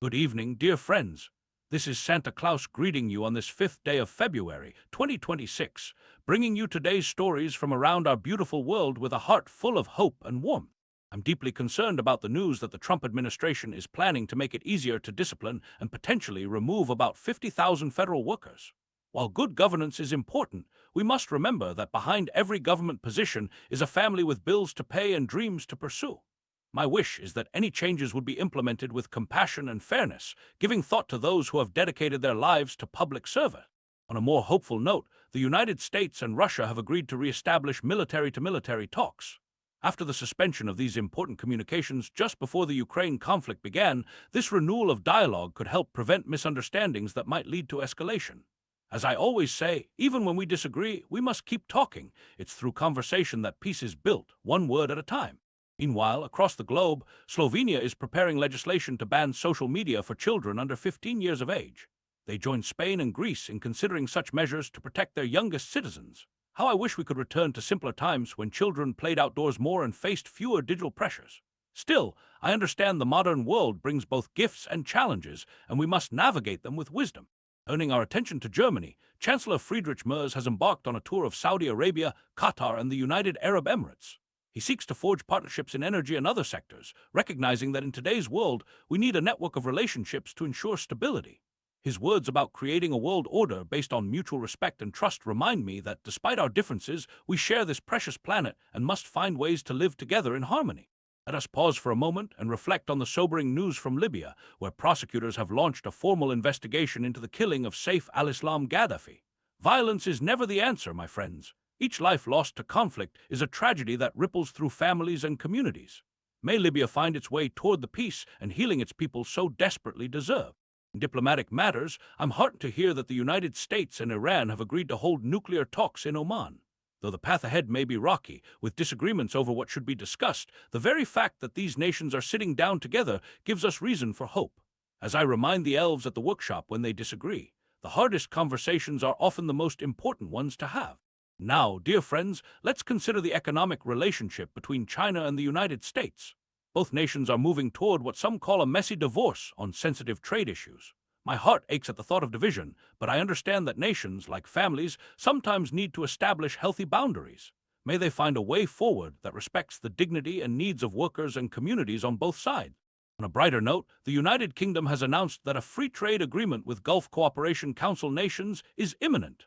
Good evening, dear friends. This is Santa Claus greeting you on this 5th day of February, 2026, bringing you today's stories from around our beautiful world with a heart full of hope and warmth. I'm deeply concerned about the news that the Trump administration is planning to make it easier to discipline and potentially remove about 50,000 federal workers. While good governance is important, we must remember that behind every government position is a family with bills to pay and dreams to pursue. My wish is that any changes would be implemented with compassion and fairness, giving thought to those who have dedicated their lives to public service. On a more hopeful note, the United States and Russia have agreed to re-establish military-to-military talks. After the suspension of these important communications just before the Ukraine conflict began, this renewal of dialogue could help prevent misunderstandings that might lead to escalation. As I always say, even when we disagree, we must keep talking. It's through conversation that peace is built, one word at a time. Meanwhile, across the globe, Slovenia is preparing legislation to ban social media for children under 15 years of age. They join Spain and Greece in considering such measures to protect their youngest citizens. How I wish we could return to simpler times when children played outdoors more and faced fewer digital pressures. Still, I understand the modern world brings both gifts and challenges, and we must navigate them with wisdom. Turning our attention to Germany, Chancellor Merz has embarked on a tour of Saudi Arabia, Qatar, and the United Arab Emirates. He seeks to forge partnerships in energy and other sectors, recognizing that in today's world, we need a network of relationships to ensure stability. His words about creating a world order based on mutual respect and trust remind me that despite our differences, we share this precious planet and must find ways to live together in harmony. Let us pause for a moment and reflect on the sobering news from Libya, where prosecutors have launched a formal investigation into the killing of Saif al-Islam Gaddafi. Violence is never the answer, my friends. Each life lost to conflict is a tragedy that ripples through families and communities. May Libya find its way toward the peace and healing its people so desperately deserve. In diplomatic matters, I'm heartened to hear that the United States and Iran have agreed to hold nuclear talks in Oman. Though the path ahead may be rocky, with disagreements over what should be discussed, the very fact that these nations are sitting down together gives us reason for hope. As I remind the elves at the workshop when they disagree, the hardest conversations are often the most important ones to have. Now, dear friends, let's consider the economic relationship between China and the United States. Both nations are moving toward what some call a messy divorce on sensitive trade issues. My heart aches at the thought of division, but I understand that nations, like families, sometimes need to establish healthy boundaries. May they find a way forward that respects the dignity and needs of workers and communities on both sides. On a brighter note, the United Kingdom has announced that a free trade agreement with Gulf Cooperation Council nations is imminent.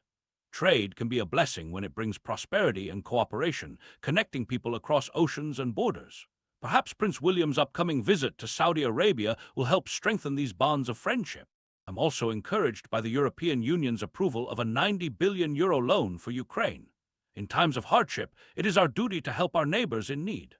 Trade can be a blessing when it brings prosperity and cooperation, connecting people across oceans and borders. Perhaps Prince William's upcoming visit to Saudi Arabia will help strengthen these bonds of friendship. I'm also encouraged by the European Union's approval of a €90 billion loan for Ukraine. In times of hardship, it is our duty to help our neighbors in need.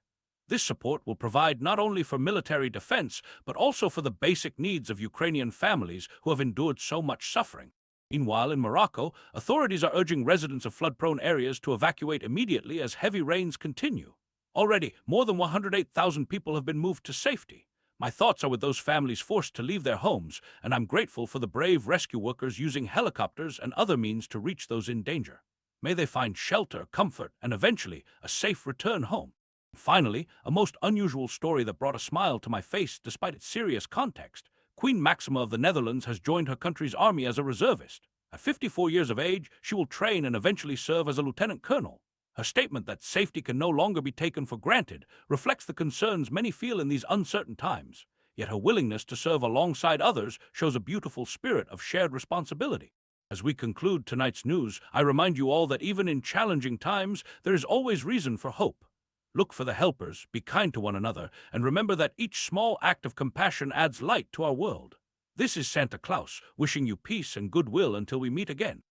This support will provide not only for military defense, but also for the basic needs of Ukrainian families who have endured so much suffering. Meanwhile, in Morocco, authorities are urging residents of flood-prone areas to evacuate immediately as heavy rains continue. Already, more than 108,000 people have been moved to safety. My thoughts are with those families forced to leave their homes, and I'm grateful for the brave rescue workers using helicopters and other means to reach those in danger. May they find shelter, comfort, and eventually a safe return home. Finally, a most unusual story that brought a smile to my face despite its serious context. Queen Maxima of the Netherlands has joined her country's army as a reservist. At 54 years of age, she will train and eventually serve as a lieutenant colonel. Her statement that safety can no longer be taken for granted reflects the concerns many feel in these uncertain times. Yet her willingness to serve alongside others shows a beautiful spirit of shared responsibility. As we conclude tonight's news, I remind you all that even in challenging times, there is always reason for hope. Look for the helpers, be kind to one another, and remember that each small act of compassion adds light to our world. This is Santa Claus, wishing you peace and goodwill until we meet again.